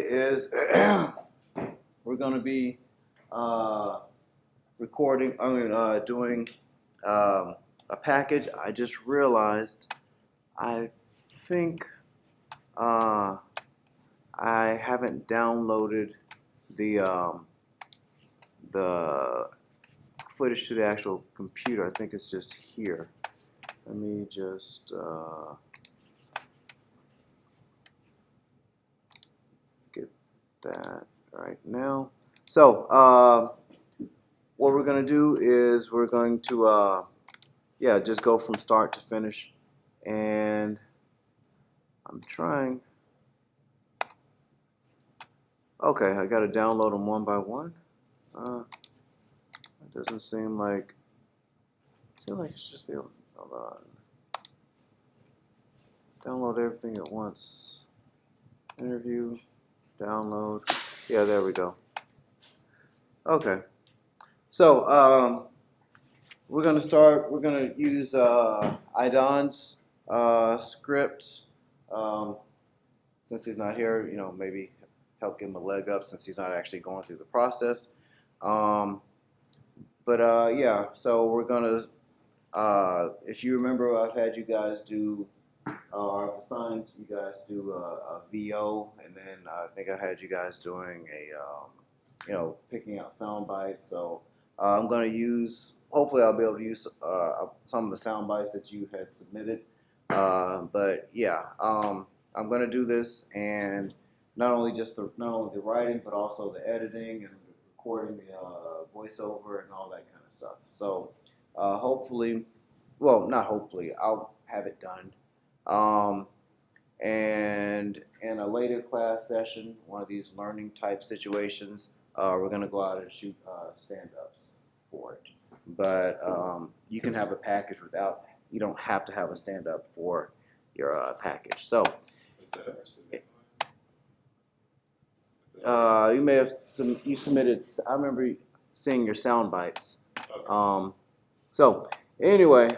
is we're going to be doing a package. I just realized I think I haven't downloaded the footage to the actual computer. I think it's just here. Let me just get that right now. So what we're going to do is we're going to just go from start to finish, and I'm trying. Okay, I got to download them one by one. It doesn't seem like. It should just be able. Hold on. Download everything at once. Interview. Download. Yeah, there we go. Okay. So we're gonna start. We're gonna use Idon's script. Since he's not here, maybe help give him a leg up since he's not actually going through the process. Yeah, so we're gonna, if you remember, I've had you guys do, or I've assigned you guys do a VO, and then I think I had you guys doing a, picking out sound bites. So I'm gonna use, hopefully I'll be able to use some of the sound bites that you had submitted. But yeah, I'm gonna do this, and not only the writing, but also the editing and recording the voiceover and all that kind of stuff. So hopefully, well, not hopefully, I'll have it done. And in a later class session, one of these learning type situations, we're gonna go out and shoot stand-ups for it. But you can have a package without. You don't have to have a stand-up for your package. So. You may have you submitted. I remember seeing your sound bites. So anyway,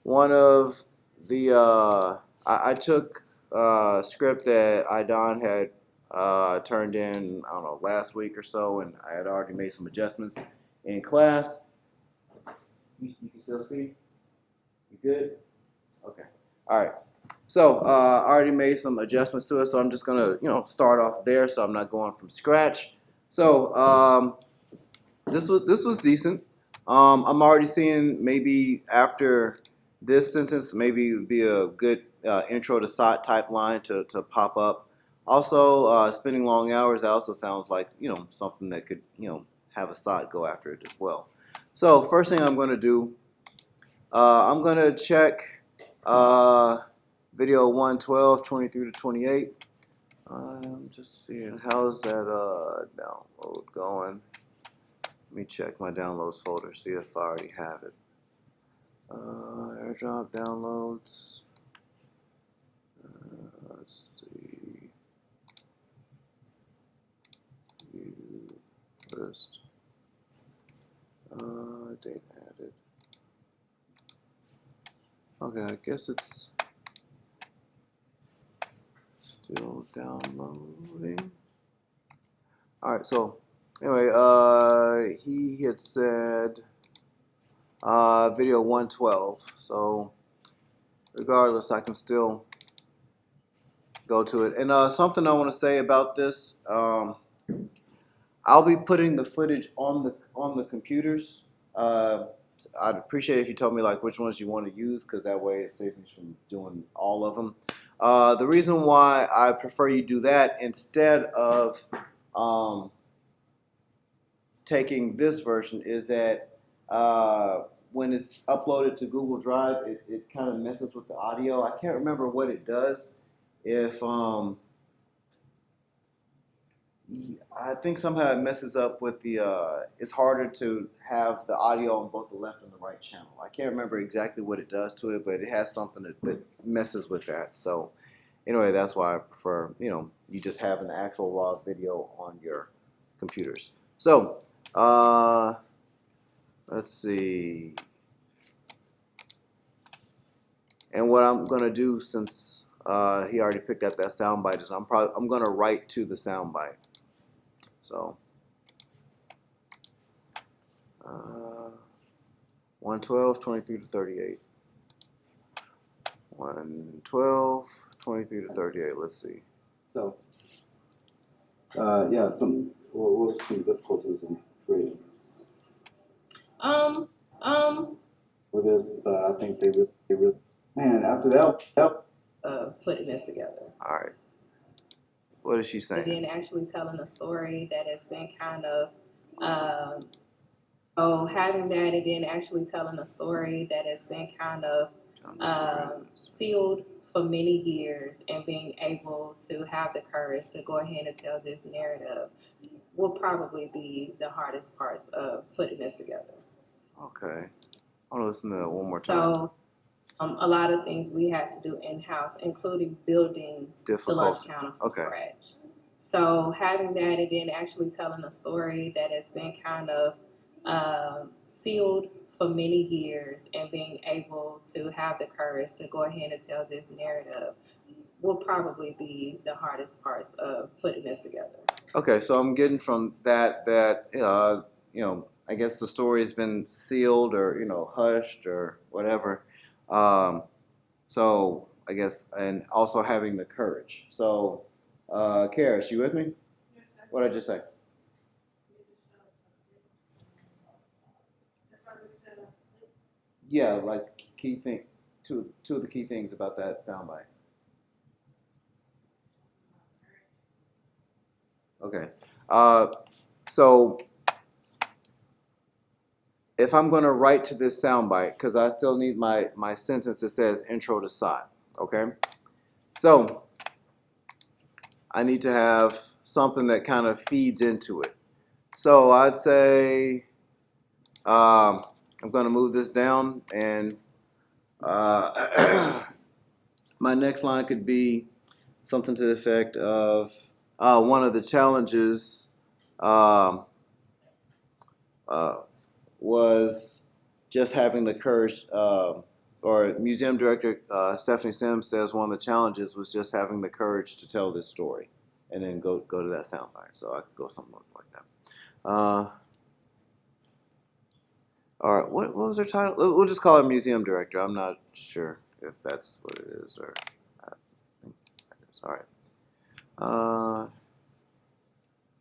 one of the I took a script that Idon had turned in, I don't know, last week or so, and I had already made some adjustments in class. You can still see? You good? Okay. All right. So I already made some adjustments to it, so I'm just gonna start off there, so I'm not going from scratch. So this was decent. I'm already seeing maybe after this sentence, maybe it would be a good intro to SOT type line to pop up. Also, spending long hours also sounds like something that could have a SOT go after it as well. So first thing I'm going to do, I'm going to check video 112, 23 to 28. I'm just seeing how's that download going. Let me check my downloads folder, see if I already have it. AirDrop downloads. Let's see. View list. Date added. Okay, I guess it's still downloading. All right, so anyway, he had said video 112. So regardless, I can still go to it. And something I want to say about this, I'll be putting the footage on the computers. I'd appreciate if you told me like which ones you want to use, because that way it saves me from doing all of them. The reason why I prefer you do that instead of taking this version is that when it's uploaded to Google Drive, it kind of messes with the audio. I can't remember what it does. If I think somehow it messes up with the, it's harder to have the audio on both the left and the right channel. I can't remember exactly what it does to it, but it has something that messes with that. So anyway, that's why I prefer, you just have an actual raw video on your computers. So let's see. And what I'm going to do, since he already picked up that soundbite. So I'm gonna write to the soundbite. So 112, 23 to 38. 112, 23 to 38. Let's see. So, yeah, what were some difficulties in creating this? With this, I think they really, man, after that, putting this together. All right. What is she saying? And then actually telling a story that has been kind of, having that, and then actually telling a story that has been kind of sealed for many years, and being able to have the courage to go ahead and tell this narrative will probably be the hardest parts of putting this together. Okay. I want to listen to that one more time. So, a lot of things we had to do in-house, including building the lunch counter from scratch. So having that, and then actually telling a story that has been kind of sealed for many years, and being able to have the courage to go ahead and tell this narrative will probably be the hardest parts of putting this together. Okay, so I'm getting from that you know, I guess the story has been sealed, or hushed, or whatever. So I guess, and also having the courage. So, Karis, you with me? Yes, sir. What did I just say? Yeah, like key thing, two of the key things about that soundbite. Okay. So if I'm going to write to this soundbite, because I still need my sentence that says intro to SOT, okay? So I need to have something that kind of feeds into it. So I'd say I'm going to move this down, and my next line could be something to the effect of one of the challenges was just having the courage, or museum director Stephanie Sims says one of the challenges was just having the courage to tell this story, and then go to that soundbite. So I could go something like that. All right, what was her title? We'll just call her museum director. I'm not sure if that's what it is, or I think that is. All right.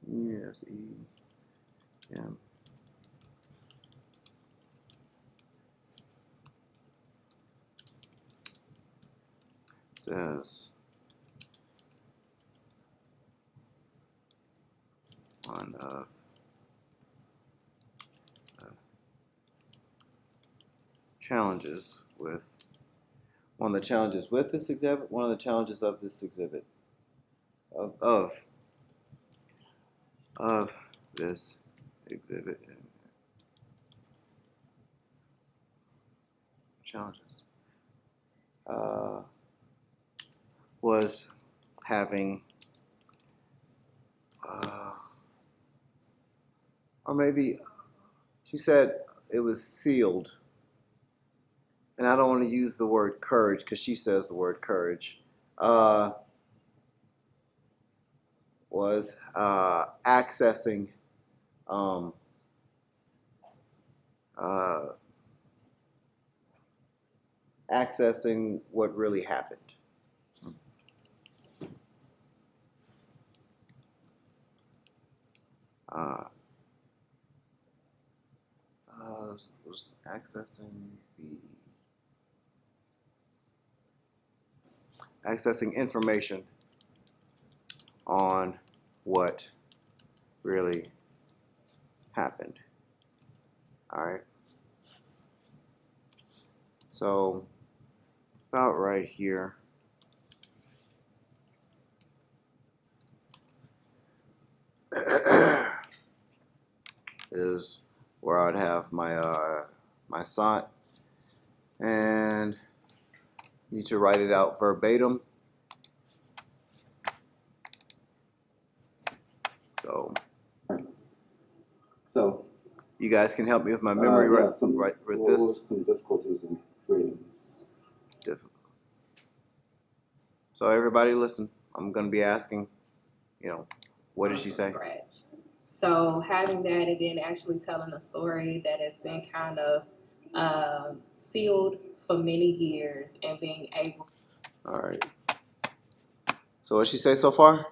Yes, E-M. Says one of the challenges with this exhibit, one of the challenges of this exhibit, of this exhibit, challenges was having, or maybe she said it was sealed, and I don't want to use the word courage because she says the word courage, was accessing accessing what really happened. Was accessing information on what really happened. All right. So about right here. Is where I'd have my my SOT, and need to write it out verbatim. So you guys can help me with my memory, yeah, right? With what this. were some difficulties in creating this? Difficult. So everybody listen. I'm going to be asking, what did she say? Scratch. So having that and then actually telling a story that has been kind of sealed for many years and being able. All right. So what she say so far?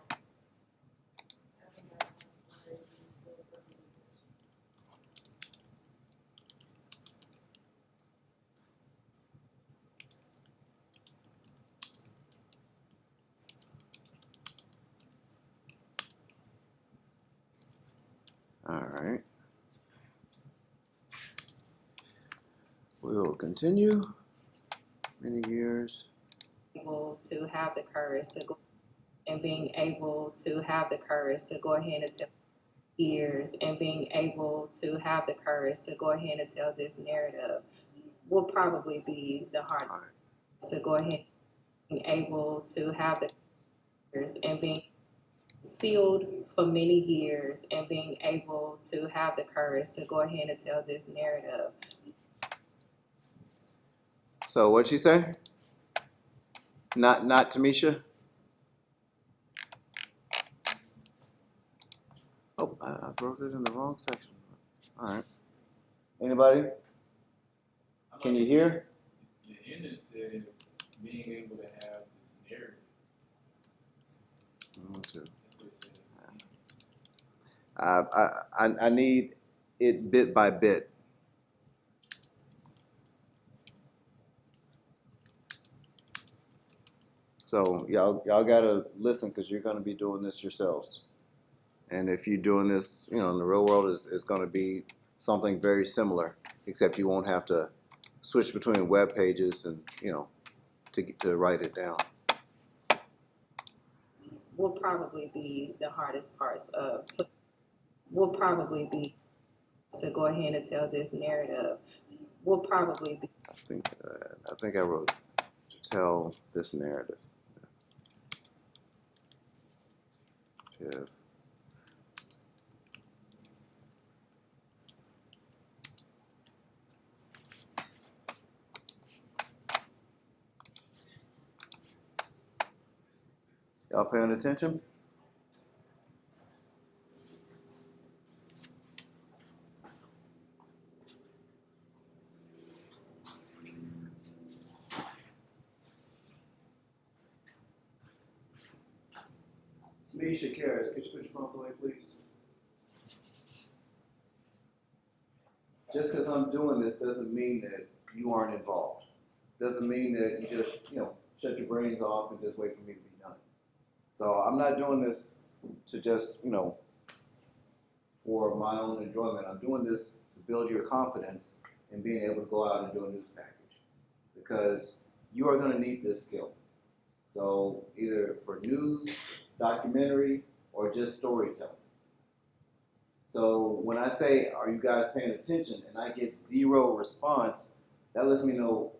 All right. We will continue. Many years. Able to have the courage to go and being able to have the courage to go ahead and tell years and being able to have the courage to go ahead and tell this narrative will probably be the hardest. To go ahead and being able to have the courage and being sealed for many years and being able to have the courage to go ahead and tell this narrative. So what'd she say? Not Tamisha? Oh, I wrote it in the wrong section. All right. Anybody? Can you hear? The ending said being able to have this narrative. That's what it said. I need it bit by bit. So y'all gotta listen because you're gonna be doing this yourselves. And if you're doing this, in the real world, it's gonna be something very similar, except you won't have to switch between web pages and to write it down. Will probably be the hardest parts of. Will probably be to go ahead and tell this narrative. Will probably be. I think I wrote to tell this narrative. Yeah. Y'all paying attention? Misha Karras, could you put your phone away, please? Just because I'm doing this doesn't mean that you aren't involved. Doesn't mean that you just, shut your brains off and just wait for me to be done. So I'm not doing this to just, for my own enjoyment. I'm doing this to build your confidence in being able to go out and do a news package. Because you are going to need this skill. So either for news, documentary, or just storytelling. So when I say, are you guys paying attention, and I get zero response, that lets me know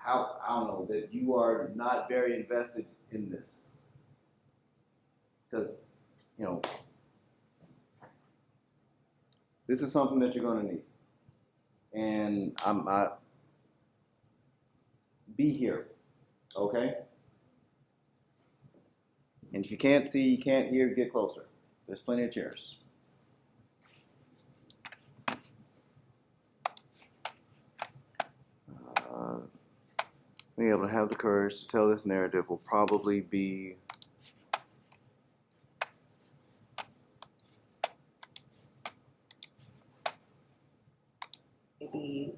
that you are not very invested in this. Because, this is something that you're going to need. And be here, okay? And if you can't see, you can't hear, get closer. There's plenty of chairs. Being able to have the courage to tell this narrative will probably be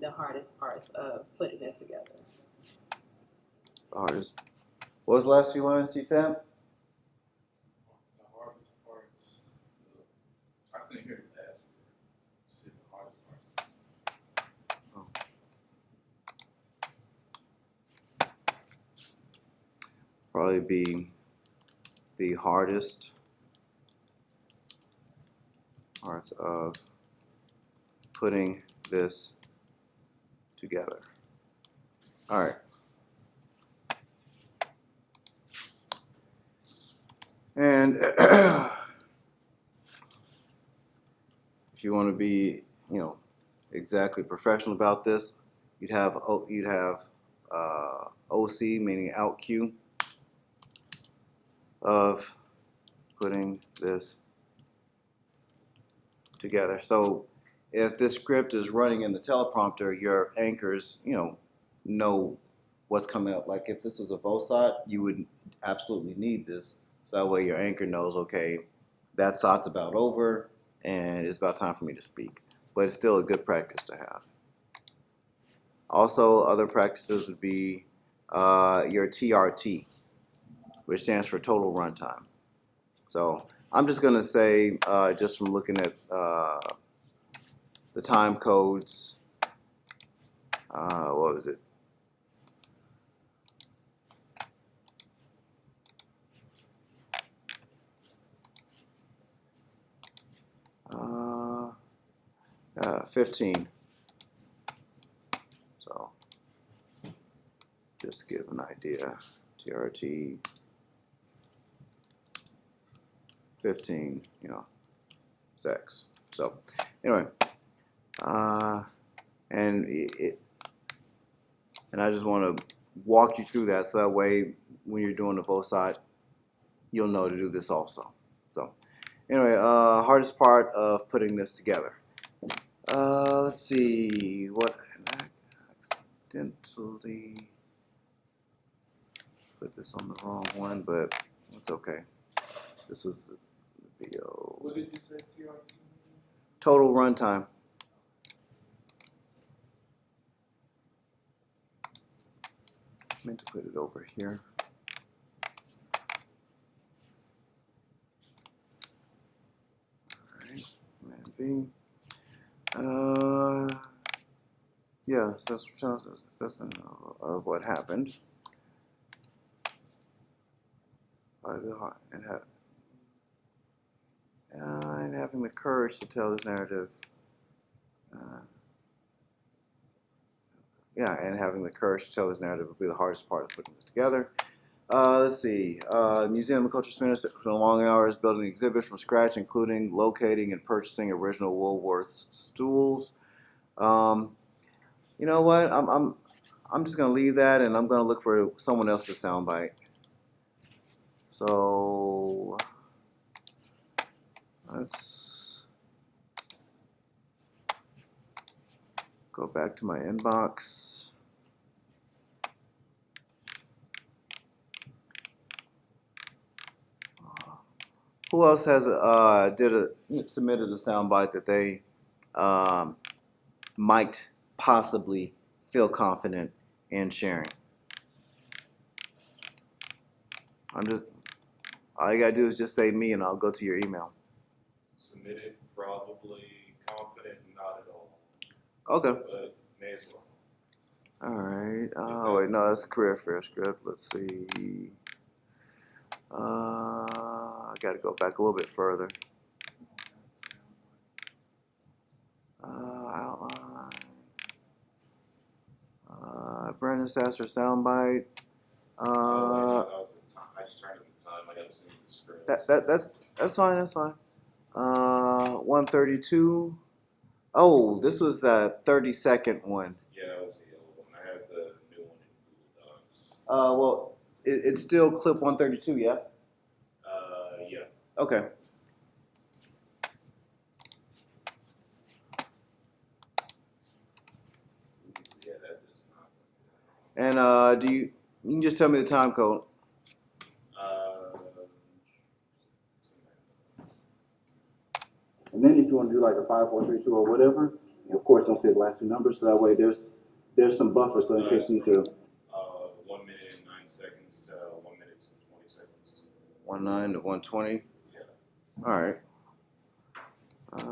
The hardest parts of putting this together. the hardest. What was the last few lines she said? The hardest parts. I couldn't hear the last word. She said the hardest parts. Probably be the hardest parts of putting this together. All right. And if you want to be, exactly professional about this, you'd have OC, meaning out cue, of putting this together. So if this script is running in the teleprompter, your anchors, know what's coming up. Like if this was a VOSOT, you would absolutely need this. So that way your anchor knows, okay, that thought's about over and it's about time for me to speak. But it's still a good practice to have. Also, other practices would be your TRT, which stands for total runtime. So I'm just going to say, just from looking at the time codes, what was it? Uh, 15. So just to give an idea, TRT 15, sex. So anyway, and I just want to walk you through that so that way when you're doing the VOSOT, you'll know to do this also. So anyway, hardest part of putting this together. Let's see what accidentally put this on the wrong one, but it's okay. This was the video. What did you say, TRT? Total runtime. I meant to put it over here. Alright, Command V. Yeah, assessment of what happened. And having the courage to tell this narrative. And having the courage to tell this narrative will be the hardest part of putting this together. Let's see. Museum of Culture spent long hours building exhibits from scratch, including locating and purchasing original Woolworth's stools. You know what? I'm just gonna leave that, and I'm gonna look for someone else's soundbite. So let's go back to my inbox. Who else has submitted a soundbite that they might possibly feel confident in sharing? All you gotta do is just say me, and I'll go to your email. Submitted, probably confident, not at all. Okay. But may as well. All right. Oh wait, no, that's a career fair script. Let's see. I got to go back a little bit further. Outline. Brandon Sasser soundbite. That was the time. I just turned in the time. I got to see the script. That's fine. That's fine. 132. Oh, this was a 30-second one. Yeah, that was the old one. I had the new one in Google Docs. Well, it's still clip 132, yeah? Yeah. Okay. Yeah, that is not. And you can just tell me the time code. And then if you want to do like a 5, 4, 3, 2, or whatever, of course don't say the last two numbers, so that way there's some buffer, so in case you need to. 1 minute and 9 seconds to 1 minute and 20 seconds. 19 to 120. Yeah. All right. 9,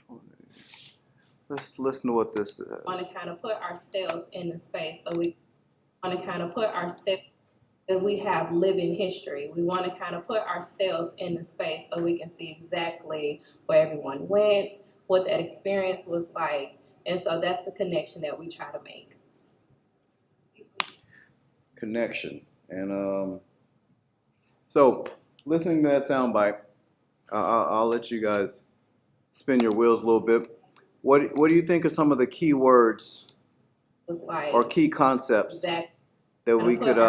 120. Let's listen to what this says. We want to kind of put ourselves in the space, so we want to kind of put ourselves that we have living history. We want to kind of put ourselves in the space so we can see exactly where everyone went, what that experience was like. And so that's the connection that we try to make. Connection. And so listening to that soundbite, I'll let you guys spin your wheels a little bit. What do you think are some of the key words Was like or key concepts that we could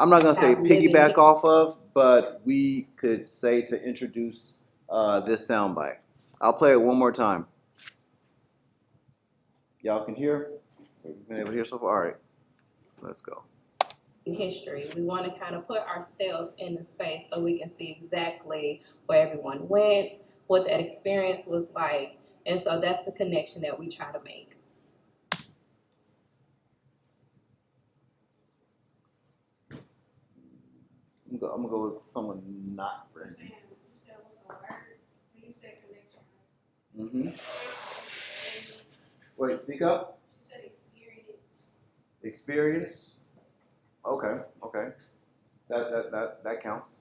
I'm not gonna say have living piggyback off of, but we could say to introduce this soundbite. I'll play it one more time. Y'all can hear? You've been able to hear so far? All right, let's go. history. We want to kind of put ourselves in the space so we can see exactly where everyone went, what that experience was like. And so that's the connection that we try to make. I'm gonna go with someone not friendly. Mm-hmm. Wait, speak up. She said experience. Experience. Okay. That counts.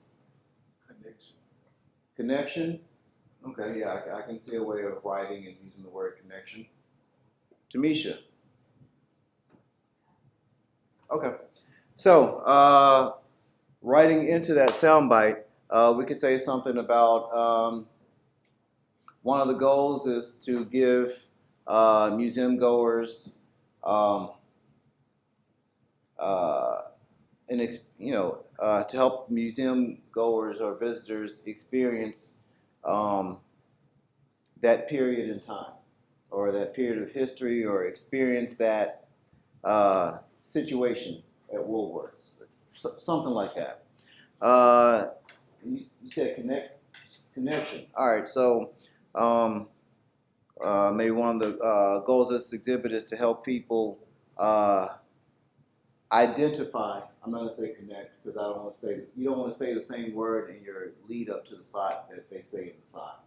Connection. Connection. Okay, yeah, I can see a way of writing and using the word connection. Tamisha. Okay. So, writing into that soundbite, we could say something about one of the goals is to give museum goers to help museum goers or visitors experience that period in time or that period of history or experience that situation at Woolworths, something like that. You said connection. All right, so maybe one of the goals of this exhibit is to help people identify. I'm not gonna say connect because I don't want to say you don't want to say the same word in your lead up to the side that they say in the side.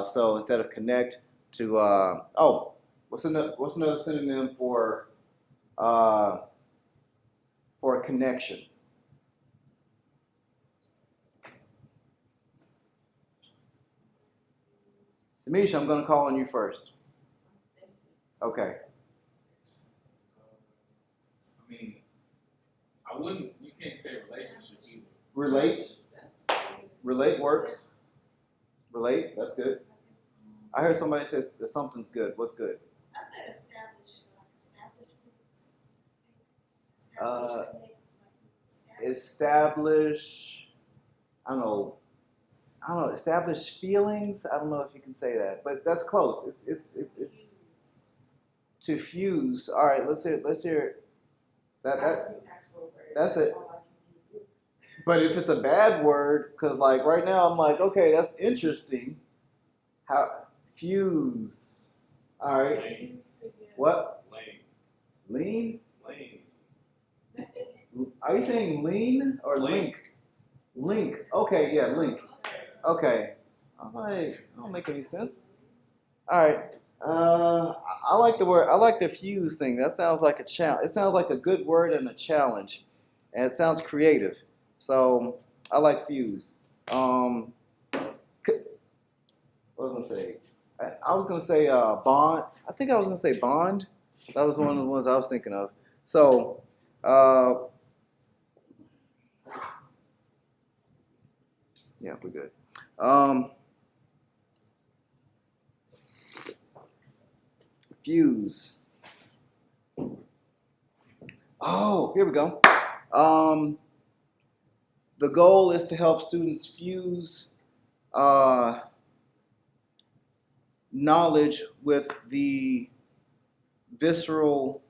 So instead of connect to what's another synonym for connection? Demisha, I'm gonna call on you first. Okay. I mean, I wouldn't. You can't say relationship either. Relate works. Relate, that's good. I heard somebody say that something's good. What's good? I said establish. Establish. I don't know. Establish feelings. I don't know if you can say that, but that's close. It's to fuse. All right, let's hear that's it. But if it's a bad word, because like right now I'm like, okay, that's interesting. How fuse? All right. Lane. What? Lane. Lean? Are you saying lean or link? Link. Okay, yeah, link. Okay. I'm like, it don't make any sense. All right. I like the word. I like the fuse thing. That sounds like a challenge. It sounds like a good word and a challenge, and it sounds creative. So I like fuse. What was I gonna say? I was gonna say bond. I think I was gonna say bond. That was one of the ones I was thinking of. So yeah, we're good. Fuse. Oh, here we go. The goal is to help students fuse knowledge with the visceral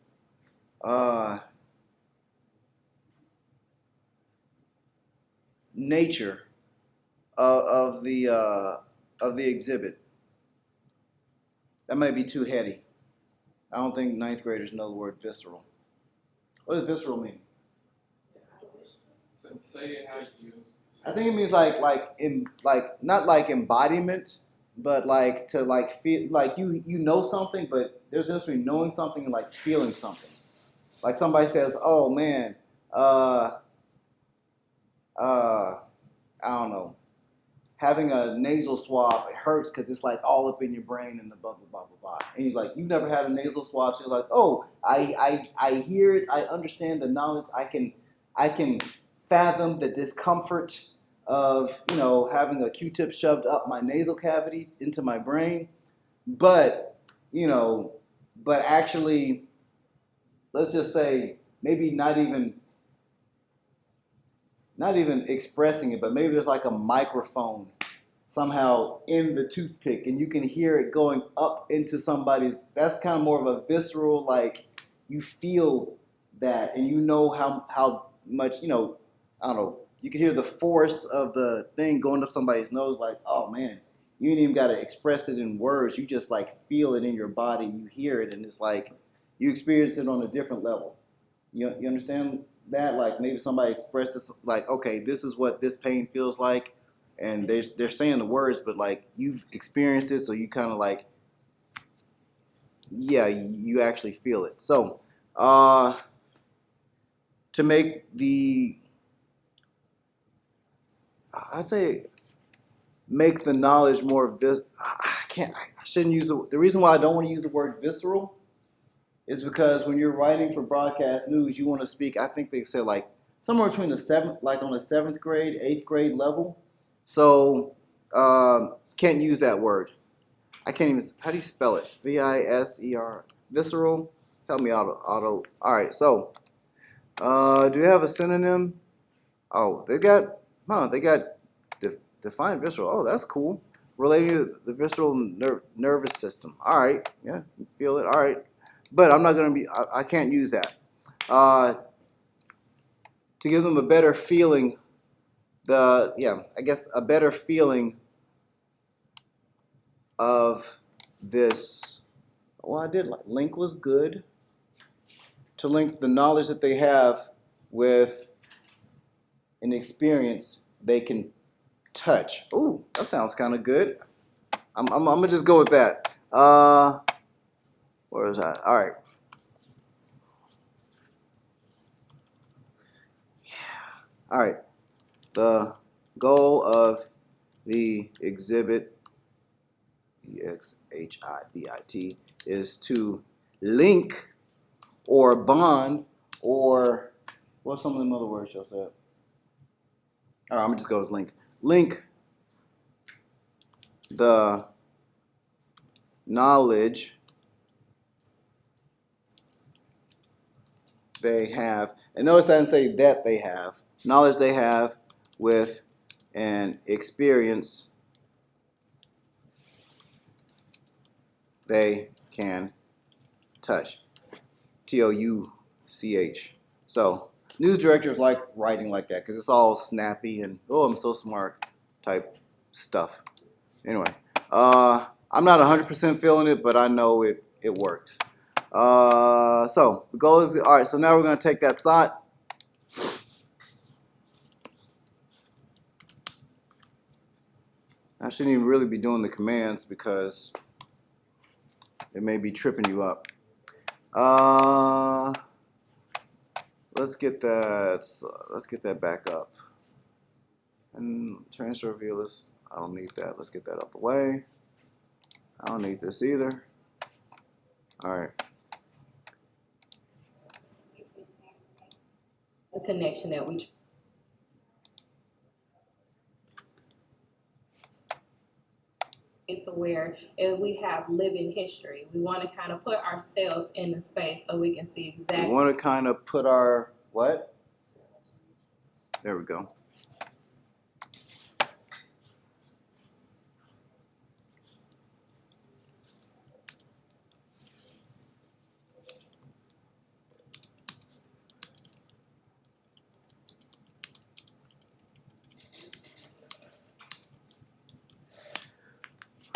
nature of the exhibit. That might be too heady. I don't think ninth graders know the word visceral. What does visceral mean? So say it how you use it. I think it means like not like embodiment, but like to like feel like you know something, but there's a difference between knowing something and like feeling something. Like somebody says, "Oh man, I don't know, having a nasal swab, it hurts because it's like all up in your brain and the blah blah blah blah blah." And you're like, "You've never had a nasal swab?" So you're like, "Oh, I hear it. I understand the knowledge. I can fathom the discomfort of having a Q-tip shoved up my nasal cavity into my brain, but actually, let's just say maybe not even not even expressing it, but maybe there's like a microphone somehow in the toothpick and you can hear it going up into somebody's. That's kind of more of a visceral, like you feel that and you know how much, I don't know, you can hear the force of the thing going up somebody's nose, like, oh man, you ain't even got to express it in words. You just like feel it in your body, you hear it, and it's like you experience it on a different level. You understand that? Like maybe somebody expresses like, okay, this is what this pain feels like, and they're saying the words, but like you've experienced it, so you kind of like, yeah, you actually feel it. So to make I'd say make the knowledge more I shouldn't use the reason why I don't want to use the word visceral is because when you're writing for broadcast news, you want to speak. I think they said like somewhere between the seventh, like on the 7th grade, 8th grade level. So can't use that word. I can't even. How do you spell it? VISER. Visceral. Help me out, Auto. All right. So do you have a synonym? Oh, they got. They got defined visceral. Oh, that's cool. Relating to the visceral nervous system. All right. Yeah, you feel it. All right. But I'm not going to be, I can't use that. To give them a better feeling, I guess a better feeling of this. Well, I did, link was good. To link the knowledge that they have with an experience they can touch. Ooh, that sounds kind of good. I'm going to just go with that. Where is that? All right. All right. The goal of the exhibit, EXHIBIT, is to link or bond or what's some of them other words y'all said? All right, I'm gonna just go with link. Link the knowledge they have, and notice I didn't say that they have, knowledge they have with an experience they can touch. TOUCH. So news directors like writing like that because it's all snappy and oh, I'm so smart type stuff. Anyway, I'm not 100% feeling it, but I know it works. So the goal is, all right, so now we're going to take that SOT. I shouldn't even really be doing the commands because it may be tripping you up. Let's get that back up. And transfer view, I don't need that. Let's get that out the way. I don't need this either. All right. The connection that we to where if we have living history, we want to kind of put ourselves in the space so we can see exactly. We want to kind of put our what? There we go.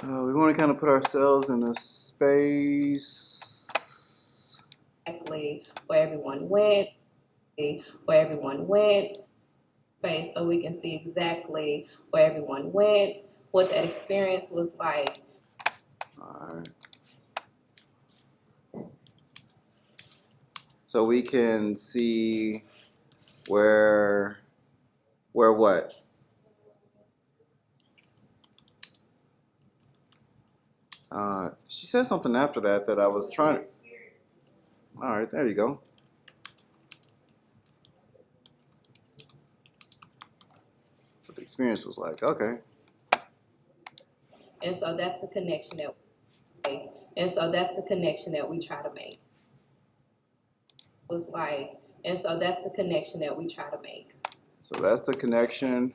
We want to kind of put ourselves in a space. Exactly where everyone went, space so we can see exactly where everyone went, what that experience was like. All right. So we can see where what? She said something after that I was trying. All right, there you go. What the experience was like. Okay. And so that's the connection that we try to make. Was like, and so that's the connection that we try to make. So that's the connection.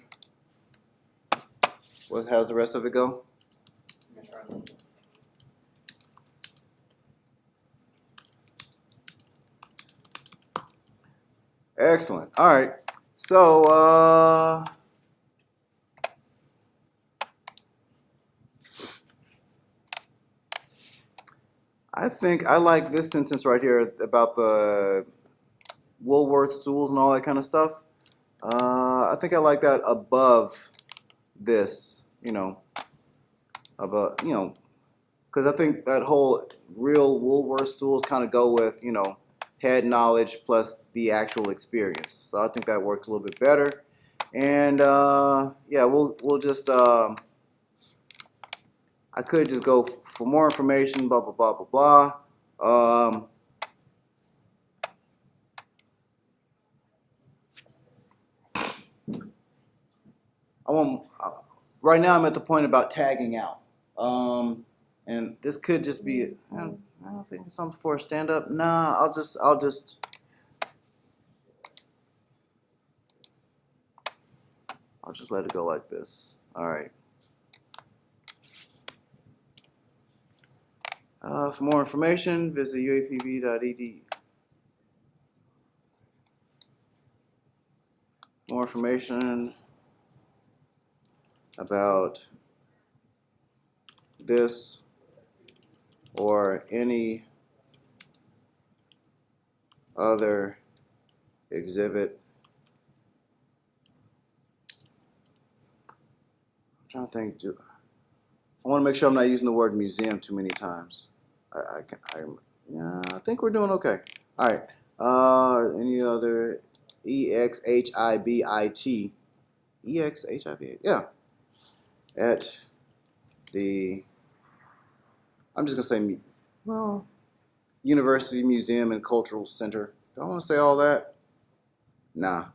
How's the rest of it go? Excellent. All right. So, I think I like this sentence right here about the Woolworth stools and all that kind of stuff. I think I like that above this, above, because I think that whole real Woolworth stools kind of go with, head knowledge plus the actual experience. So I think that works a little bit better. And yeah, we'll just I could just go for more information, blah blah blah blah blah. Right now I'm at the point about tagging out. And this could just be, I don't think it's something for a stand up. Nah, I'll just let it go like this. All right. For more information, visit uapb.edu. More information about this or any other exhibit. I'm trying to think. I want to make sure I'm not using the word museum too many times. I think we're doing okay. All right. Any other exhibit? Exhibit? Yeah. At the, I'm just gonna say, University Museum and Cultural Center. Do I want to say all that? Nah.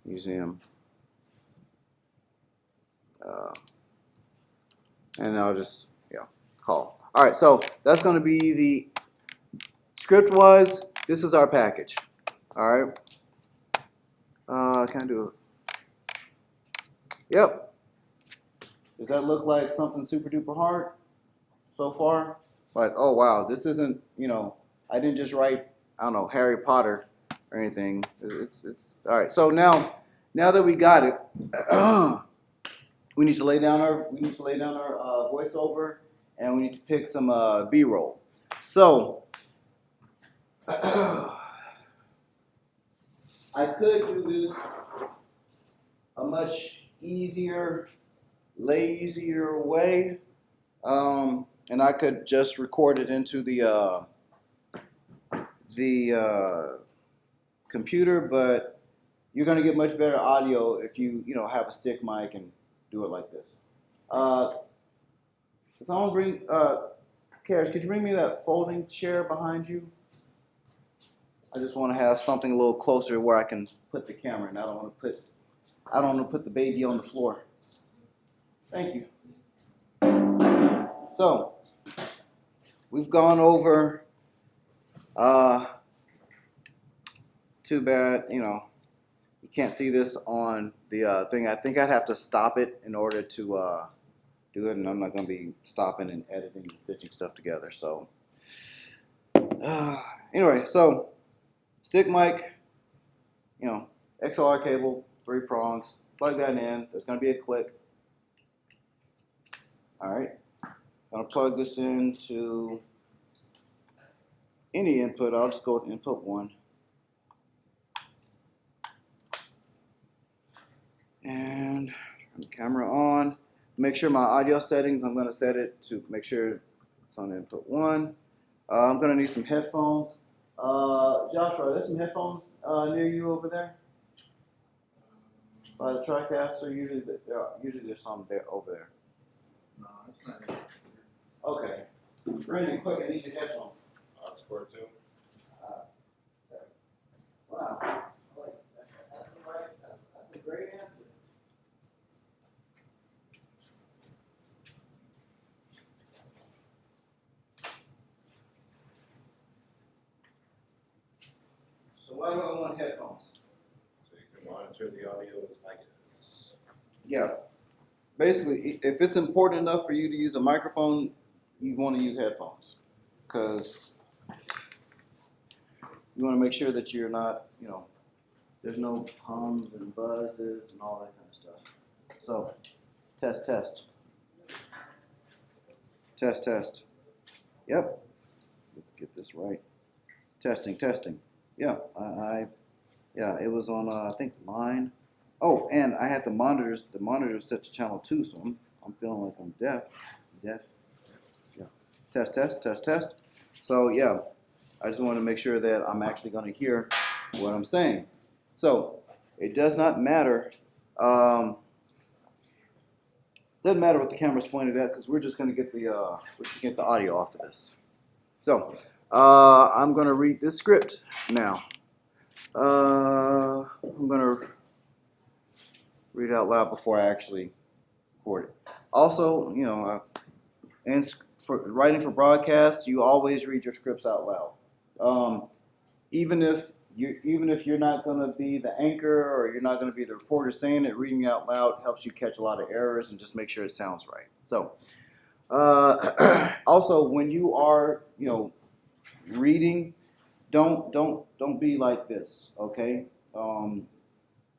Museum. And I'll just, call. All right, so that's going to be the script-wise. This is our package. All right. Can I do it? Yep. Does that look like something super duper hard so far? Like, oh wow, this isn't, I didn't just write, I don't know, Harry Potter or anything. It's all right. So now that we got it, we need to lay down our voiceover, and we need to pick some B-roll. So I could do this a much easier, lazier way, and I could just record it into the computer, but you're gonna get much better audio if you have a stick mic and do it like this. Can someone bring, Karis, could you bring me that folding chair behind you? I just want to have something a little closer where I can put the camera, and I don't want to put the baby on the floor. Thank you. So, we've gone over, too bad, you can't see this on the thing. I think I'd have to stop it in order to do it, and I'm not going to be stopping and editing and stitching stuff together. So, anyway, so stick mic, XLR cable, 3 prongs, plug that in. There's going to be a click. All right, going to plug this into any input. I'll just go with input 1. And turn the camera on. Make sure my audio settings, I'm going to set it to make sure it's on input 1. I'm going to need some headphones. Joshua, are there some headphones near you over there? By the TriCast, or usually there's some there over there. No, it's not here. Okay. Brandon, quick, I need your headphones. Oxford too. Wow. That's a great answer. why do I want headphones? So you can monitor the audio as my guess. Yeah. Basically, if it's important enough for you to use a microphone, you want to use headphones. Because you want to make sure that you're not, there's no hums and buzzes and all that kind of stuff. So, test, test. Test, test. Yep. Let's get this right. Testing, testing. Yeah, yeah, it was on, I think, mine. Oh, and I had the monitors set to channel 2, so I'm feeling like I'm deaf. Deaf. Yeah. Test, test, test, test. So, yeah, I just want to make sure that I'm actually going to hear what I'm saying. So, it does not matter. Doesn't matter what the camera's pointed at because we're just going to get the audio off of this. So, I'm going to read this script now. I'm going to read it out loud before I actually record it. Also, and for writing for broadcast, you always read your scripts out loud. Even if you're not going to be the anchor or you're not going to be the reporter saying it, reading it out loud helps you catch a lot of errors and just make sure it sounds right. So, also when you are, reading, don't be like this, okay?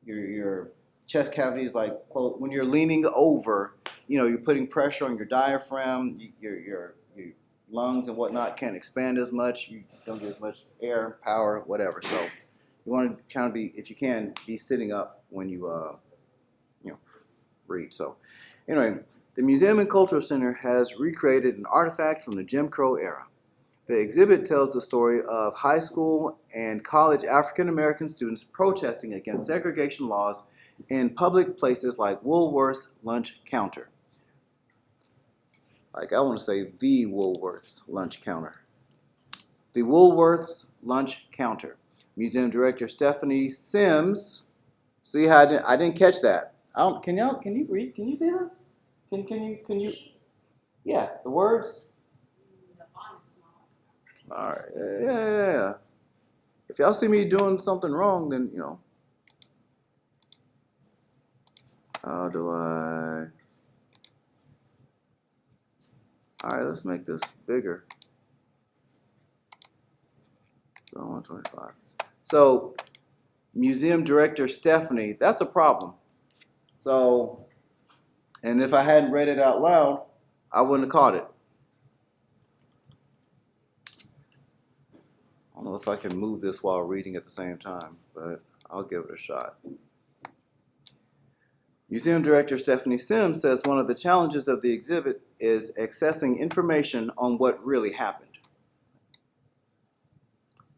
Your chest cavity is like close. When you're leaning over, you're putting pressure on your diaphragm. Your lungs and whatnot can't expand as much. You don't get as much air, power, whatever. So you want to kind of be, if you can, be sitting up when you read. So anyway, the Museum and Cultural Center has recreated an artifact from the Jim Crow era. The exhibit tells the story of high school and college African American students protesting against segregation laws in public places like Woolworth's lunch counter. Like I want to say the Woolworth's lunch counter. The Woolworth's lunch counter. Museum director Stephanie Sims. See how I didn't catch that. Can you read? Can you see this? Can you? Yeah, the words. All right. Yeah. If y'all see me doing something wrong, then how do I? All right, let's make this bigger. So 125. So, museum director Stephanie, that's a problem. So, and if I hadn't read it out loud, I wouldn't have caught it. I don't know if I can move this while reading at the same time, but I'll give it a shot. Museum director Stephanie Sims says one of the challenges of the exhibit is accessing information on what really happened.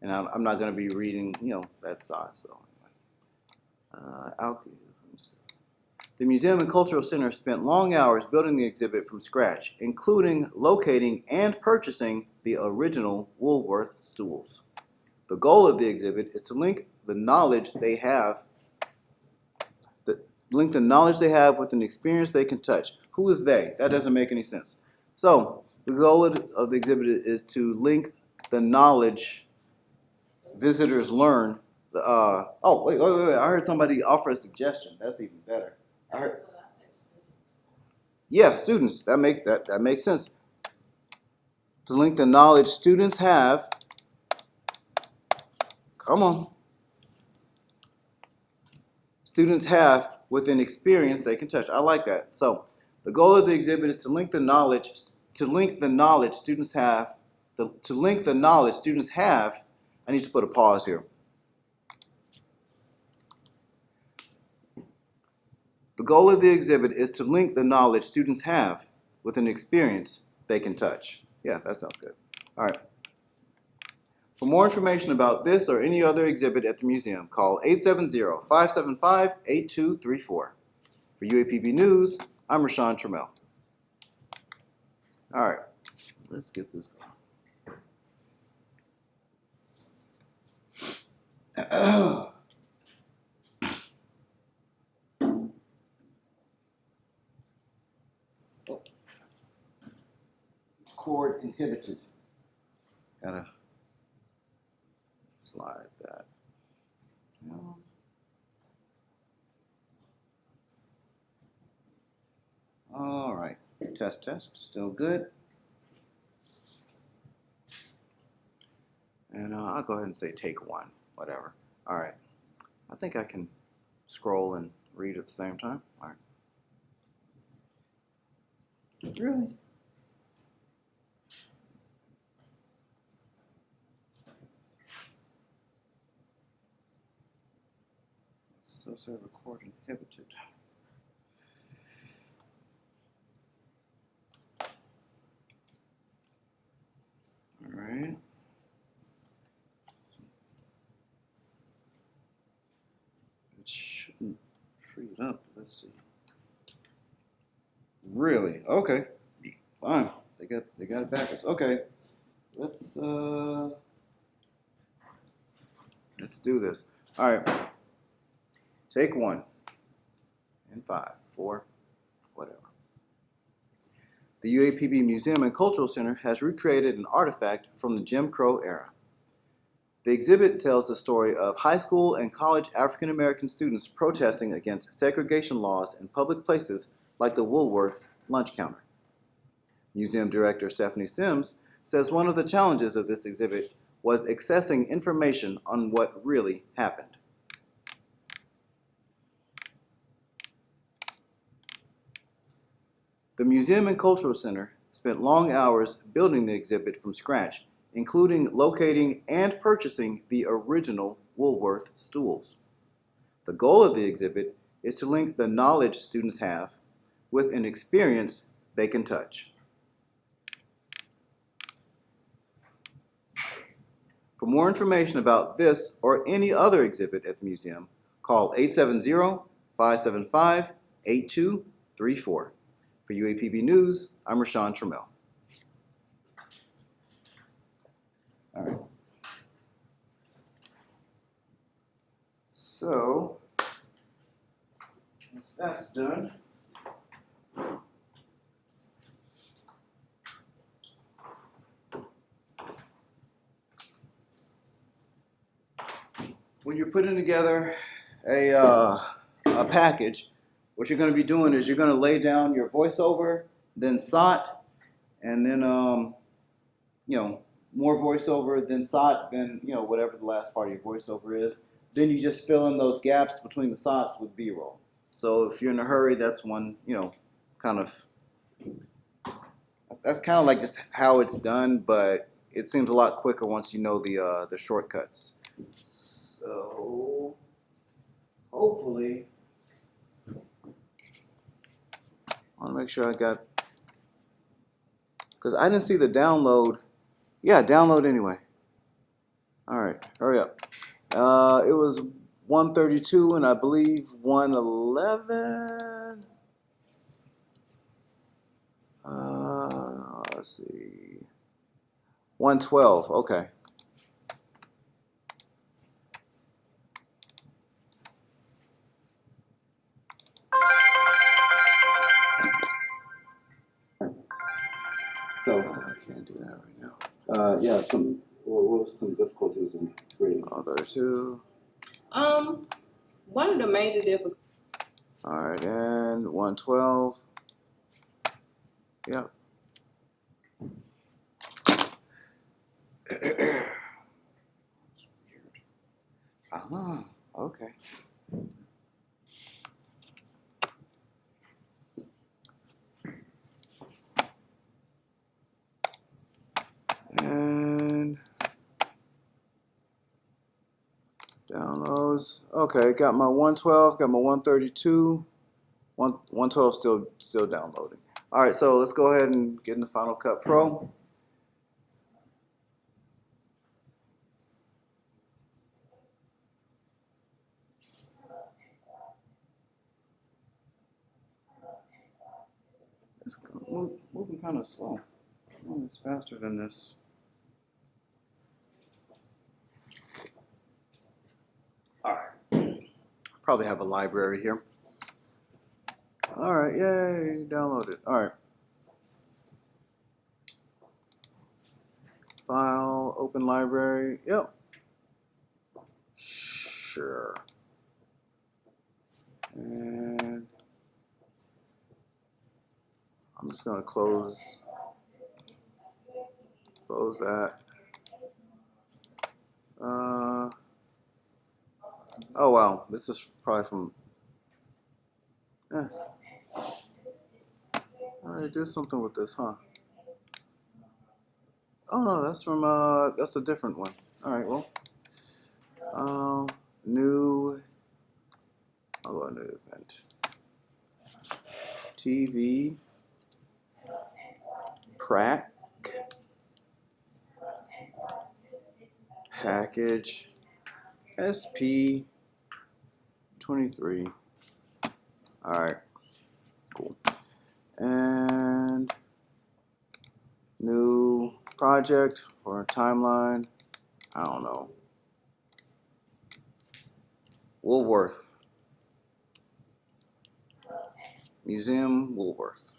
And I'm not going to be reading, that side. So, the Museum and Cultural Center spent long hours building the exhibit from scratch, including locating and purchasing the original Woolworth stools. The goal of the exhibit is to link the knowledge they have with an experience they can touch. Who is they? That doesn't make any sense. So the goal of the exhibit is to link the knowledge visitors learn. Wait. I heard somebody offer a suggestion. That's even better. Yeah, students. That makes sense. To link the knowledge students have. Come on. Students have with an experience they can touch. I like that. So the goal of the exhibit is to link the knowledge students have. To link the knowledge students have. I need to put a pause here. The goal of the exhibit is to link the knowledge students have with an experience they can touch. Yeah, that sounds good. All right. For more information about this or any other exhibit at the museum, call 870-575-8234. For UAPB News, I'm Rashawn Trammell. All right, let's get this going. Cord inhibited. Gotta slide that. No. All right, test, still good. And I'll go ahead and say take one, whatever. All right, I think I can scroll and read at the same time. All right. Really? Still say record inhibited. All right. It shouldn't free it up. Let's see. Really? Okay. Fine. They got it backwards. Okay. Let's do this. All right. Take one. And 5, 4, whatever. The UAPB Museum and Cultural Center has recreated an artifact from the Jim Crow era. The exhibit tells the story of high school and college African American students protesting against segregation laws in public places like the Woolworth's lunch counter. Museum director Stephanie Sims says one of the challenges of this exhibit was accessing information on what really happened. The Museum and Cultural Center spent long hours building the exhibit from scratch, including locating and purchasing the original Woolworth stools. The goal of the exhibit is to link the knowledge students have with an experience they can touch. For more information about this or any other exhibit at the museum, call 870-575-8234. For UAPB News, I'm Rashawn Trammell. All right. So, once that's done, when you're putting together a package, what you're going to be doing is you're going to lay down your voiceover, then SOT, and then more voiceover, then SOT, then whatever the last part of your voiceover is. Then you just fill in those gaps between the SOTs with B-roll. So if you're in a hurry, that's one that's kind of like just how it's done, but it seems a lot quicker once you know the shortcuts. So hopefully, I want to make sure I got, because I didn't see the download. Yeah, download anyway. All right, hurry up. It was 132 and I believe 111. Let's see. 112. Okay. So I can't do that right now. yeah, what was some difficulties in creating? 132. One of the major difficulties. All right, and 112. Yep. Okay. And downloads. Okay, got my 112, got my 132. 112 still downloading. All right, so let's go ahead and get in the Final Cut Pro. It's moving kind of slow. Oh, it's faster than this. All right. Probably have a library here. All right, yay, download it. All right. File, open library. Yep. Sure. And I'm just gonna close that. Oh wow, this is probably from. I do something with this, huh? Oh no, that's from that's a different one. All right, well, new. I'll go new event. TV. Prac. Package. SP23. All right, cool. And new project or timeline. I don't know. Woolworth. Museum Woolworth.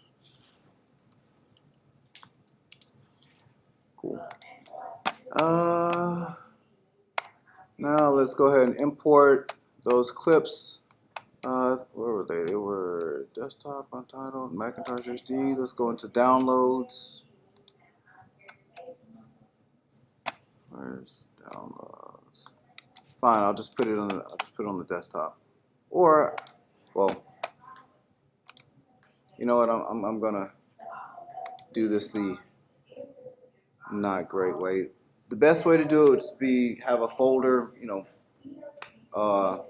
Cool. Now let's go ahead and import those clips. Where were they? They were desktop, untitled, Macintosh HD. Let's go into downloads. Where's downloads? Fine, I'll just put it on the desktop. Or, well, you know what? I'm gonna do this the not great way. The best way to do it would have a folder, or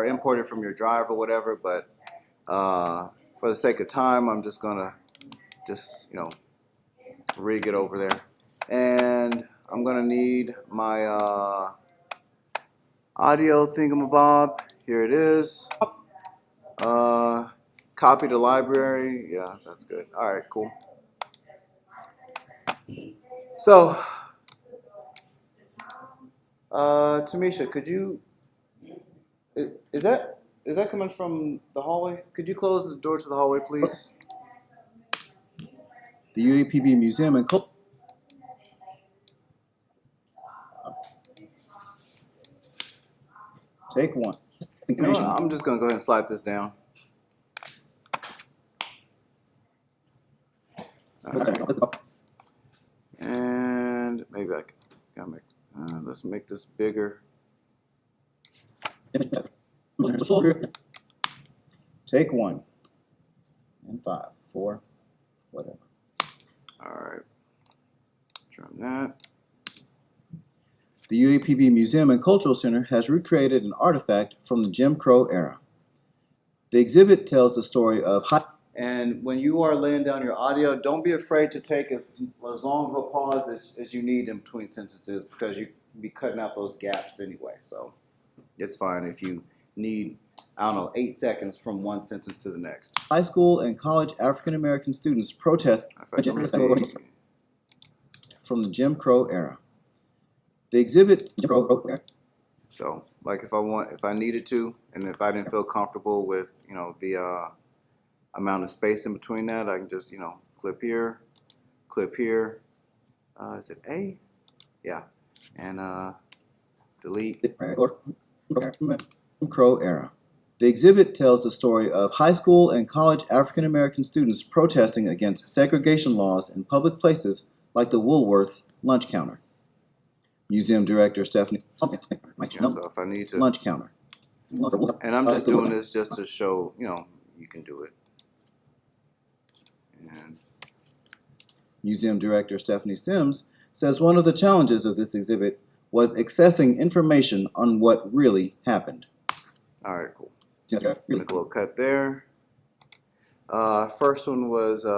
import it from your drive or whatever. But for the sake of time, I'm just gonna rig it over there, and I'm gonna need my audio thingamabob. Here it is. Copy to library. Yeah, that's good. All right, cool. So, Tamisha, could you? Is that coming from the hallway? Could you close the door to the hallway, please? The UAPB Museum and Culture. Take one. You know what? I'm just gonna go ahead and slide this down. Right. And maybe I can make. Let's make this bigger. Take one. And 5, 4, whatever. All right. Let's trim that. The UAPB Museum and Cultural Center has recreated an artifact from the Jim Crow era. The exhibit tells the story of And when you are laying down your audio, don't be afraid to take as long of a pause as you need in between sentences, because you can be cutting out those gaps anyway. So it's fine if you need, 8 seconds from one sentence to the next. high school and college African American students protest from the Jim Crow era. The exhibit. So, like, if I needed to, and if I didn't feel comfortable with, the amount of space in between that, I can just, clip here. Is it A? Yeah. And delete. Jim Crow era. The exhibit tells the story of high school and college African American students protesting against segregation laws in public places like the Woolworth's lunch counter. Museum director Stephanie. So if I need to. Lunch counter. And I'm just doing this just to show, you can do it. And Museum director Stephanie Sims says one of the challenges of this exhibit was accessing information on what really happened. All right, cool. Make a little cut there. First one was it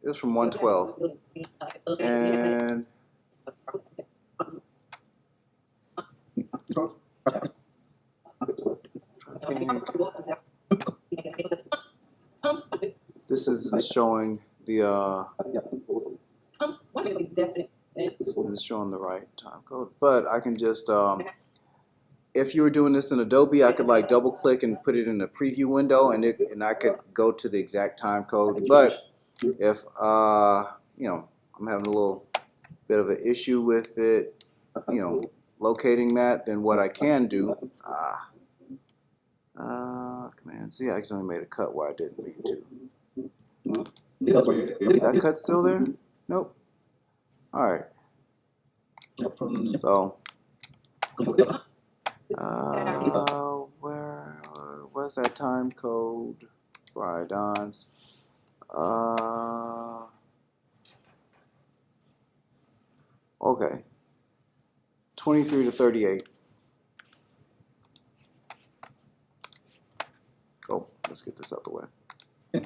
was from 112, and this is showing the this is showing the right time code, but I can just if you were doing this in Adobe, I could like double click and put it in a preview window, and I could go to the exact time code. But if I'm having a little bit of an issue with it, locating that, then what I can do, Command Z, I accidentally made a cut where I didn't mean to. Is that cut still there? Nope. All right. So, where was that time code for iodines? Okay. 23 to 38. Oh, let's get this out the way. I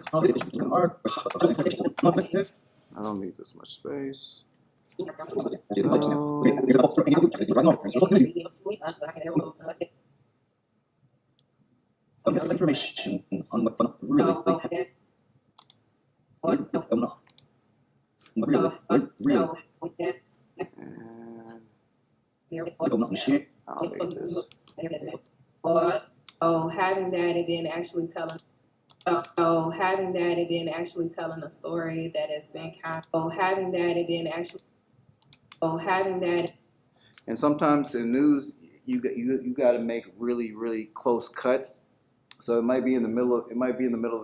don't need this much space. Information on what really I'll make this. Oh, having that and then actually telling. Oh, having that and then actually telling a story that has been kind. Oh, having that and then actually. Oh, having that. And sometimes in news, you got to make really close cuts. So it might be in the middle of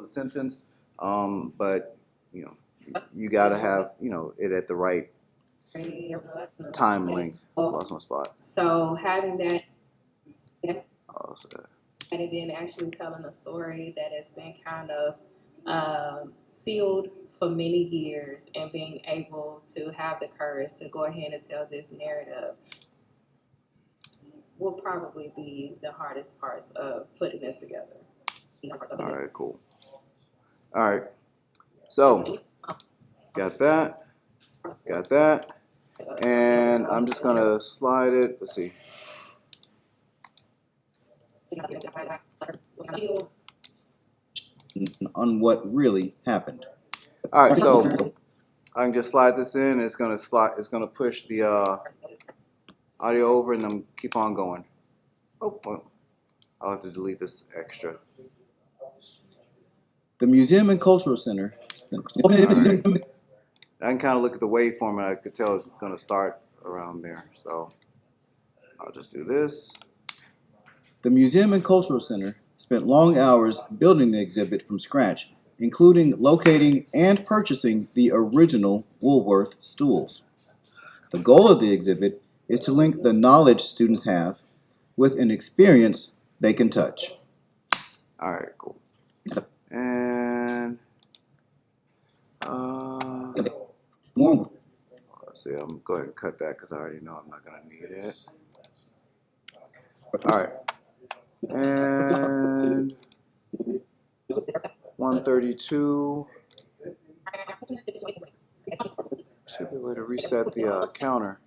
the sentence, but you know you got to have it at the right time length. I lost my spot. So having that. Oh, sorry. And then actually telling a story that has been kind of sealed for many years, and being able to have the courage to go ahead and tell this narrative will probably be the hardest parts of putting this together. All right, cool. All right, so got that, and I'm just gonna slide it. Let's see. On what really happened. All right, so I can just slide this in. It's gonna push the audio over, and then keep on going. Oh, well, I'll have to delete this extra. The Museum and Cultural Center. Right. I can kind of look at the waveform, and I could tell it's gonna start around there. So I'll just do this. The Museum and Cultural Center spent long hours building the exhibit from scratch, including locating and purchasing the original Woolworth stools. The goal of the exhibit is to link the knowledge students have with an experience they can touch. All right, cool. And let's see, I'm gonna go ahead and cut that because I already know I'm not gonna need it. All right, and 132. Should be a way to reset the counter.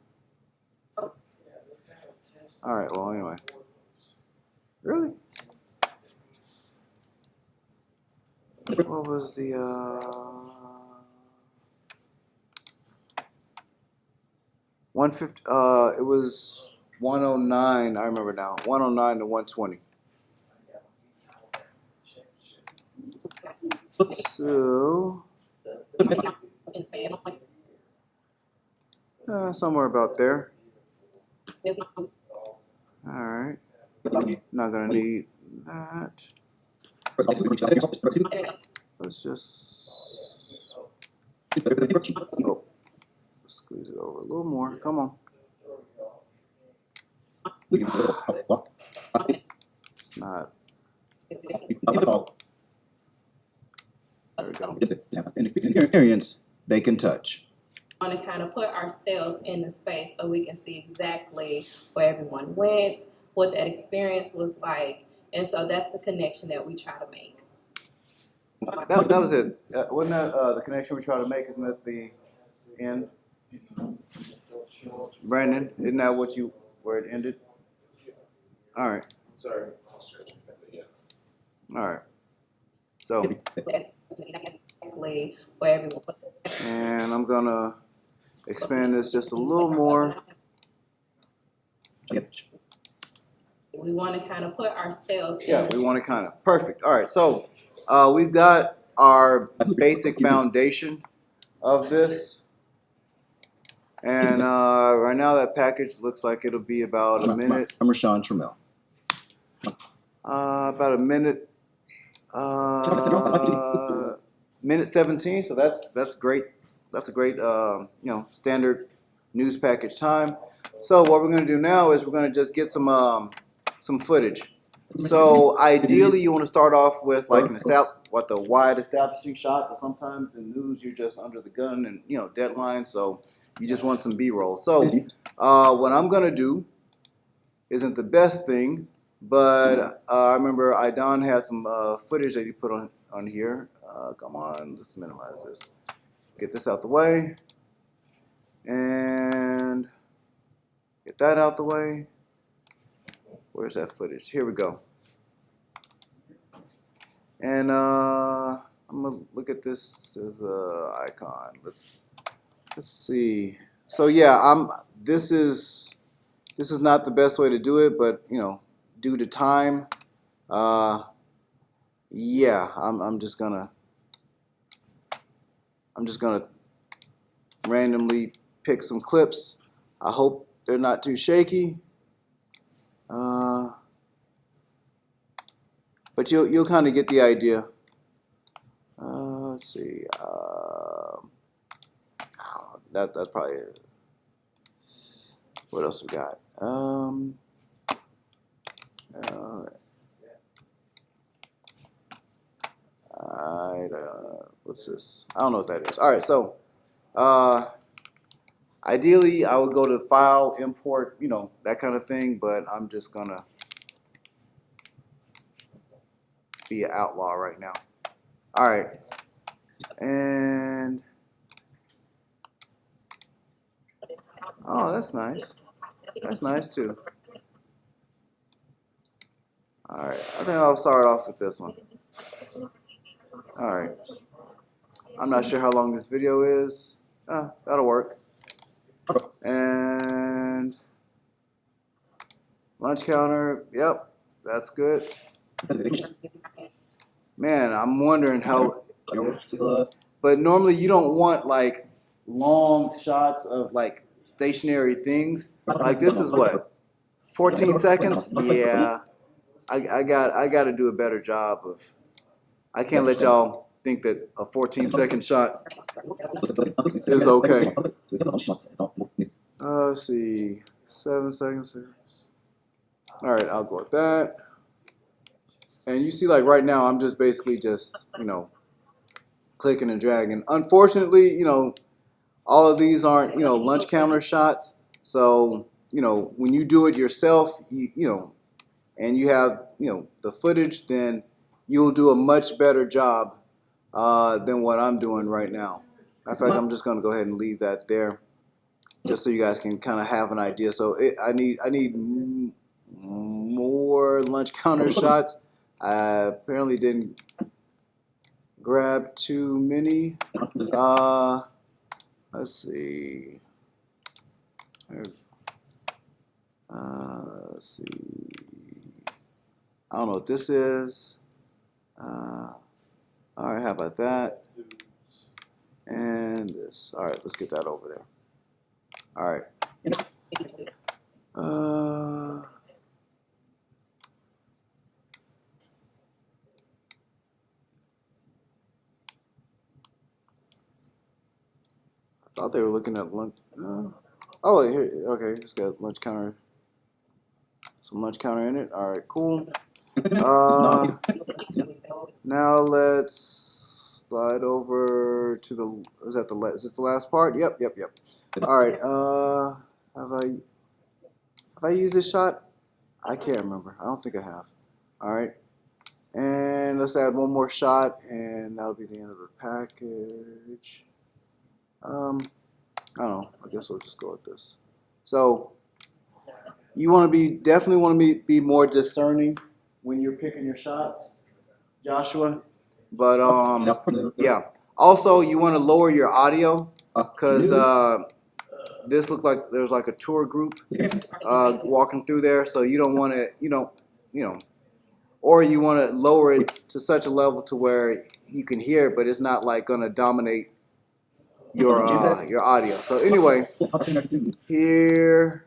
All right. Well, anyway. Really? What was the 150? It was 109. I remember now. 109 to 120. So somewhere about there. All right. Not gonna need that. Let's just squeeze it over a little more. Come on. It's not. There we go. An experience they can touch. We want to kind of put ourselves in the space so we can see exactly where everyone went, what that experience was like, and so that's the connection that we try to make. That was it. Wasn't that the connection we try to make? Isn't that the end? Brandon, isn't that where it ended? All right. Sorry. All right. So, That's exactly where everyone went. and I'm gonna expand this just a little more. We want to kind of put ourselves in Yeah, we want to kind of perfect. All right, so we've got our basic foundation of this, And right now that package looks like it'll be about a minute. I'm Rashawn Trammell. About a minute. Minute 17. So that's great. That's a great standard news package time. So what we're gonna do now is we're gonna just get some footage. So ideally, you want to start off with like the wide establishing shot. But sometimes in news, you're just under the gun and deadline. So you just want some B-roll. So what I'm gonna do isn't the best thing, but I remember Idon had some footage that he put on here. Come on, let's minimize this. Get this out the way, and get that out the way. Where's that footage? Here we go. And I'm gonna look at this as a icon. Let's see. So yeah, this is not the best way to do it, but due to time, yeah, I'm just gonna randomly pick some clips. I hope they're not too shaky. But you'll kind of get the idea. Let's see. That's probably it. What else we got? What's this? I don't know what that is. All right, so ideally I would go to file, import, that kind of thing, but I'm just gonna be an outlaw right now. All right, and oh, that's nice. That's nice too. All right, I think I'll start off with this one. All right, I'm not sure how long this video is. That'll work. And lunch counter, yep, that's good. Man, I'm wondering how, but normally you don't want like long shots of like stationary things. Like this is what, 14 seconds? Yeah, I got to do a better job of, I can't let y'all think that a 14-second shot is okay. Let's see, 7 seconds. All right, I'll go with that. And you see, like right now, I'm just basically just, clicking and dragging. Unfortunately, all of these aren't, lunch counter shots. So, when you do it yourself, and you have, the footage, then you'll do a much better job than what I'm doing right now. In fact, I'm just going to go ahead and leave that there, just so you guys can kind of have an idea. So I need more lunch counter shots. I apparently didn't grab too many. Let's see. Let's see. I don't know what this is. All right, how about that? And this. All right, let's get that over there. All right. I thought they were looking at lunch. Oh, here. Okay, it's got lunch counter. Some lunch counter in it. All right, cool. Now let's slide over to the. Is this the last part? Yep. All right. Have I used this shot? I can't remember. I don't think I have. All right. And let's add one more shot, and that'll be the end of the package. I don't know. I guess we'll just go with this. So you definitely want to be more discerning when you're picking your shots, Joshua. But yeah. Also, you want to lower your audio because this looked like there's like a tour group walking through there. So you don't want to, or you want to lower it to such a level to where you can hear it, but it's not like going to dominate your audio. So anyway, here.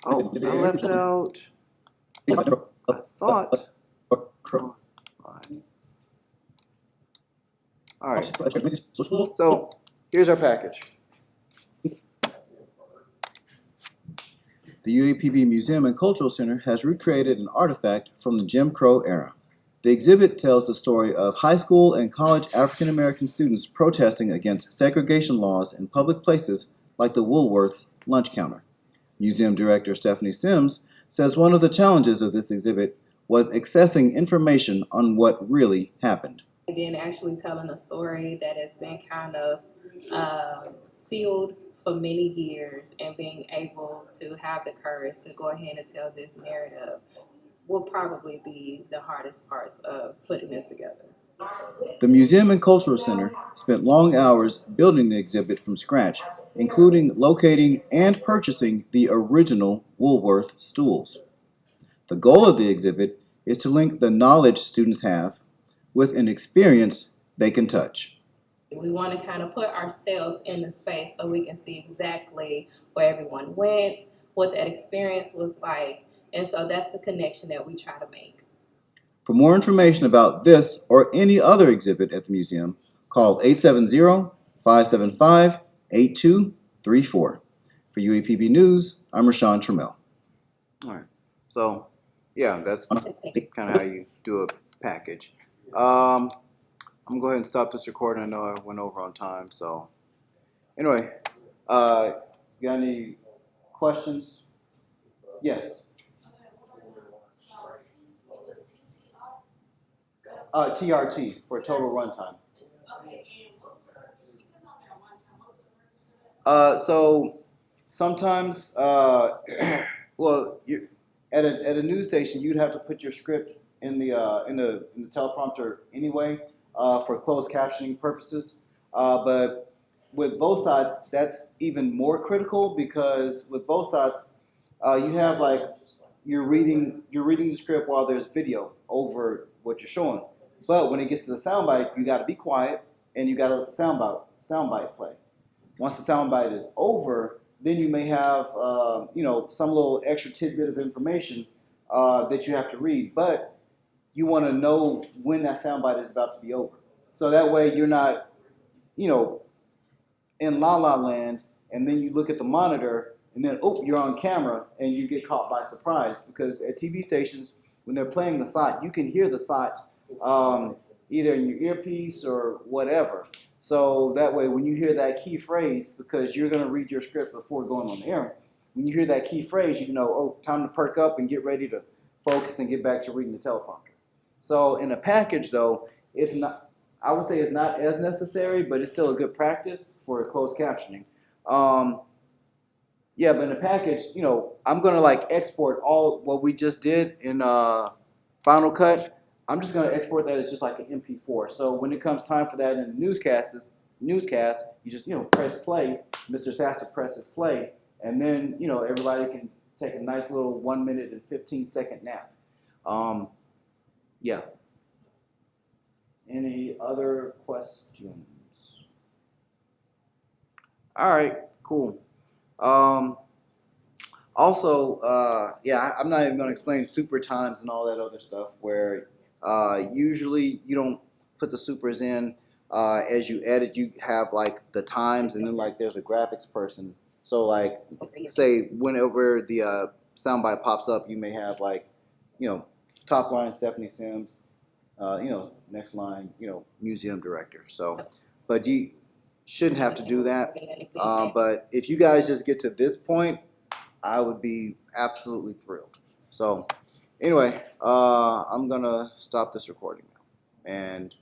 Oh, I left out. I thought. All right. So here's our package. The UAPB Museum and Cultural Center has recreated an artifact from the Jim Crow era. The exhibit tells the story of high school and college African American students protesting against segregation laws in public places like the Woolworth's lunch counter. Museum Director Stephanie Sims says one of the challenges of this exhibit was accessing information on what really happened. Again, actually telling a story that has been kind of sealed for many years, and being able to have the courage to go ahead and tell this narrative will probably be the hardest parts of putting this together. The Museum and Cultural Center spent long hours building the exhibit from scratch, including locating and purchasing the original Woolworth stools. The goal of the exhibit is to link the knowledge students have with an experience they can touch. We want to kind of put ourselves in the space so we can see exactly where everyone went, what that experience was like, and so that's the connection that we try to make. For more information about this or any other exhibit at the museum, call 870-575-8234. For UAPB News, I'm Rashawn Trammell. All right. So, yeah, that's kind of how you do a package. I'm gonna go ahead and stop this recording. I know I went over on time. So, anyway, you got any questions? Yes. TRT for total runtime. So sometimes, well, you at a news station, you'd have to put your script in the teleprompter anyway for closed captioning purposes. But with both sides, that's even more critical because with both sides, you have like you're reading the script while there's video over what you're showing. But when it gets to the soundbite, you got to be quiet and you got to let the soundbite play. Once the soundbite is over, then you may have some little extra tidbit of information that you have to read. But you want to know when that soundbite is about to be over, so that way you're not, in La La Land, and then you look at the monitor, and then you're on camera, and you get caught by surprise because at TV stations when they're playing the site, you can hear the site either in your earpiece or whatever. So that way, when you hear that key phrase, because you're going to read your script before going on the air, when you hear that key phrase, you know, time to perk up and get ready to focus and get back to reading the teleprompter. So in a package, though, it's not. I would say it's not as necessary, but it's still a good practice for closed captioning. Yeah, but in a package, I'm gonna like export all what we just did in Final Cut. I'm just gonna export that as just like an MP4. So when it comes time for that in the newscast, you just press play. Mr. Sasser presses play, and then everybody can take a nice little 1 minute and 15-second nap. Yeah. Any other questions? All right, cool. Also, I'm not even going to explain super times and all that other stuff where usually you don't put the supers in. As you edit, you have like the times and then like there's a graphics person. So like say whenever the soundbite pops up, you may have like, top line Stephanie Sims, next line, museum director. So, but you shouldn't have to do that. But if you guys just get to this point, I would be absolutely thrilled. So anyway, I'm gonna stop this recording now and